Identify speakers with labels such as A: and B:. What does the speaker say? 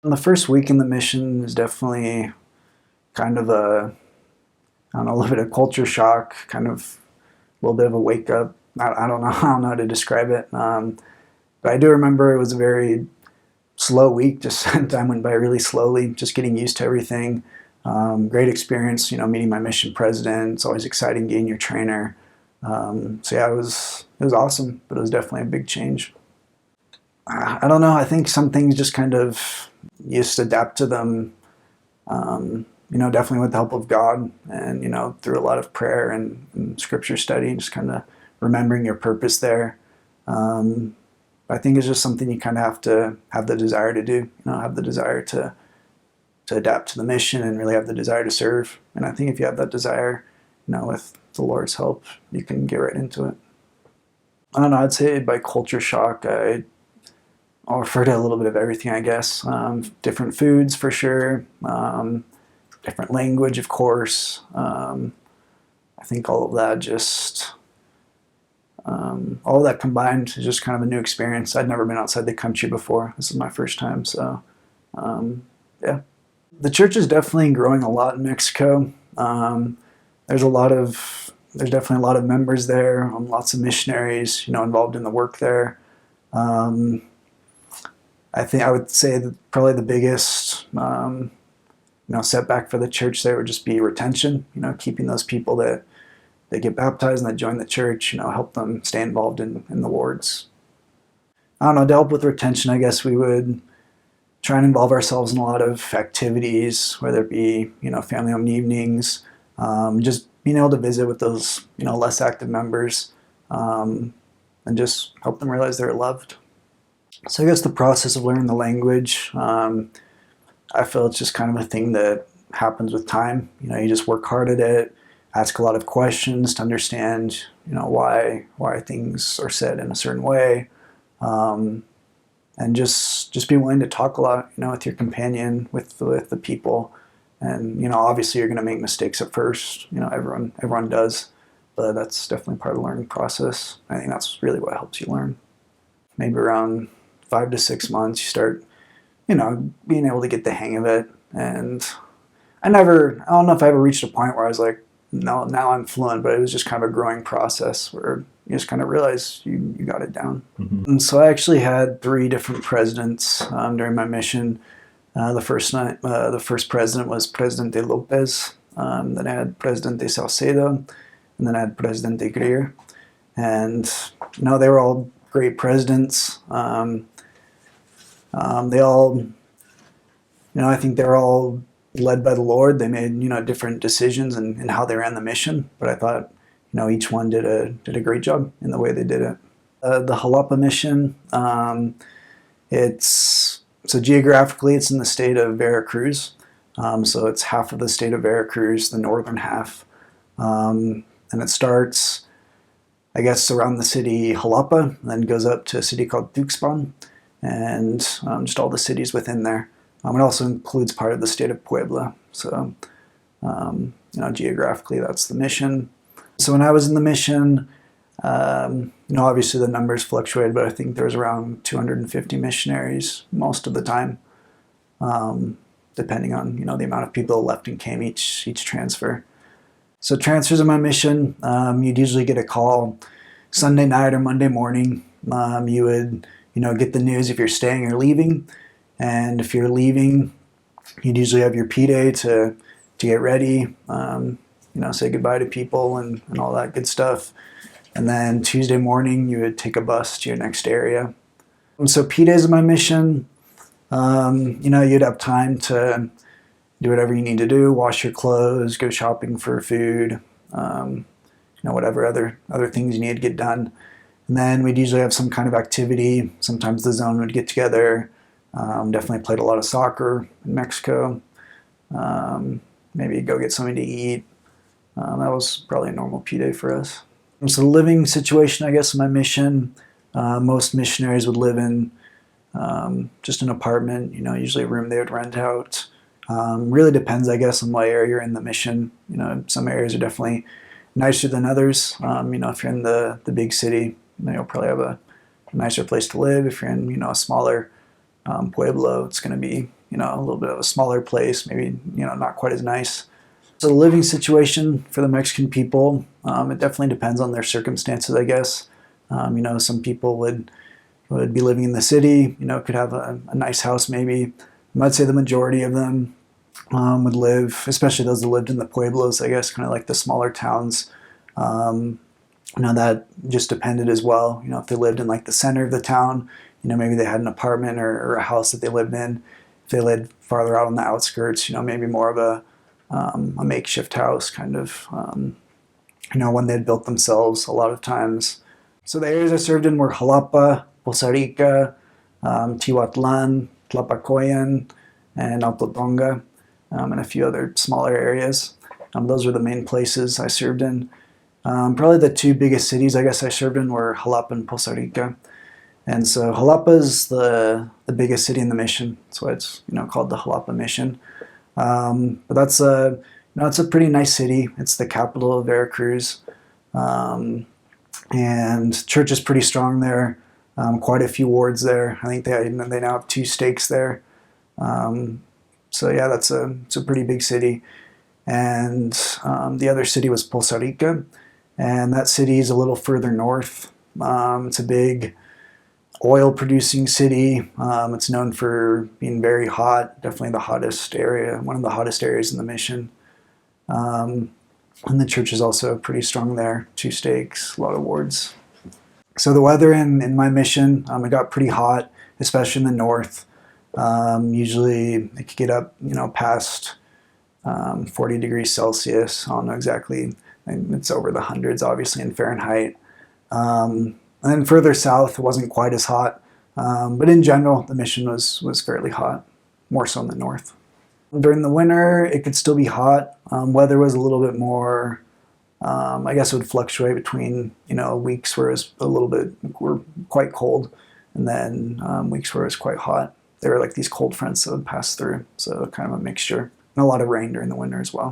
A: The first week in the mission is definitely kind of I don't know, a little bit of culture shock, kind of a little bit of a wake up. I don't know, I don't know how to describe it. But I do remember it was a very slow week. Just time went by really slowly, just getting used to everything. Great experience, meeting my mission president. It's always exciting getting your trainer. So yeah, it was awesome, but it was definitely a big change. I don't know. I think some things just kind of you just adapt to them. Definitely with the help of God, and through a lot of prayer and scripture study, just kind of remembering your purpose there. I think it's just something you kind of have to have the desire to do. Have the desire to adapt to the mission and really have the desire to serve. And I think if you have that desire, with the Lord's help, you can get right into it. I don't know. I'd say by culture shock, I'll refer to a little bit of everything, I guess. Different foods for sure. Different language, of course. I think all of that all of that combined is just kind of a new experience. I'd never been outside the country before. This is my first time, so yeah. The church is definitely growing a lot in Mexico. There's definitely a lot of members there, lots of missionaries, involved in the work there. I think I would say that probably the biggest setback for the church there would just be retention. Keeping those people that get baptized and that join the church. Help them stay involved in the wards. I don't know. To help with retention, I guess we would try and involve ourselves in a lot of activities, whether it be family-owned evenings, just being able to visit with those less active members, and just help them realize they're loved. So I guess the process of learning the language, I feel it's just kind of a thing that happens with time. You just work hard at it, ask a lot of questions to understand, why things are said in a certain way, and just be willing to talk a lot, with your companion, with the people, and obviously you're going to make mistakes at first. Everyone does, but that's definitely part of the learning process. I think that's really what helps you learn. Maybe around 5 to 6 months, you start, being able to get the hang of it. And I don't know if I ever reached a point where I was like, no, now I'm fluent, but it was just kind of a growing process where you just kind of realize you got it down. Mm-hmm. And so I actually had 3 different presidents during my mission. The first president was Presidente Lopez. Then I had Presidente Salcedo, and then I had Presidente Greer. And, they were all great presidents. They all, I think they're all led by the Lord. They made, different decisions in how they ran the mission. But I thought, each one did a great job in the way they did it. The Xalapa mission, so geographically it's in the state of Veracruz. So it's half of the state of Veracruz, the northern half. And it starts, I guess, around the city Xalapa, and then goes up to a city called Tuxpan, and just all the cities within there. It also includes part of the state of Puebla. So, geographically, that's the mission. So when I was in the mission, obviously the numbers fluctuated, but I think there was around 250 missionaries most of the time, depending on, the amount of people that left and came each transfer. So transfers in my mission, you'd usually get a call Sunday night or Monday morning. You would, get the news if you're staying or leaving. And if you're leaving, you'd usually have your P-Day to get ready, say goodbye to people and all that good stuff. And then Tuesday morning, you would take a bus to your next area. And so P-Days of my mission, you'd have time to do whatever you need to do, wash your clothes, go shopping for food, whatever other things you need to get done. And then we'd usually have some kind of activity. Sometimes the zone would get together. Definitely played a lot of soccer in Mexico. Maybe go get something to eat. That was probably a normal P-Day for us. And so the living situation, I guess, in my mission, most missionaries would live in just an apartment, usually a room they would rent out. Really depends, I guess, on what area you're in the mission. Some areas are definitely nicer than others. If you're in the big city, you'll probably have a nicer place to live. If you're in, a smaller pueblo, it's going to be a little bit of a smaller place, maybe, not quite as nice. So the living situation for the Mexican people, it definitely depends on their circumstances, I guess. Some people would be living in the city, could have a nice house maybe. I'd say the majority of them would live, especially those that lived in the pueblos, I guess, kind of like the smaller towns. That just depended as well. If they lived in like the center of the town, maybe they had an apartment or a house that they lived in. If they lived farther out on the outskirts, maybe more of a makeshift house, kind of, one they'd built themselves a lot of times. So the areas I served in were Xalapa, Poza Rica, Tihuatlan, Tlapacoyan, and Alto Tonga, and a few other smaller areas. Those were the main places I served in. Probably the two biggest cities I guess I served in were Xalapa and Poza Rica. And so Xalapa is the biggest city in the mission. That's why it's called the Xalapa Mission. But that's it's a pretty nice city. It's the capital of Veracruz, and church is pretty strong there. Quite a few wards there. I think they now have 2 stakes there. So yeah, it's a pretty big city. And the other city was Poza Rica, and that city is a little further north. It's a big oil-producing city. It's known for being very hot, definitely the hottest area, one of the hottest areas in the mission. And the church is also pretty strong there. 2 stakes, a lot of wards. So the weather in my mission, it got pretty hot, especially in the north. Usually it could get up, past 40 degrees Celsius. I don't know exactly. It's over the hundreds, obviously, in Fahrenheit. And then further south, it wasn't quite as hot. But in general, the mission was fairly hot, more so in the north. During the winter, it could still be hot. Weather was a little bit more, I guess it would fluctuate between, weeks where it was were quite cold, and then weeks where it was quite hot. There were like these cold fronts that would pass through, so kind of a mixture. And a lot of rain during the winter as well.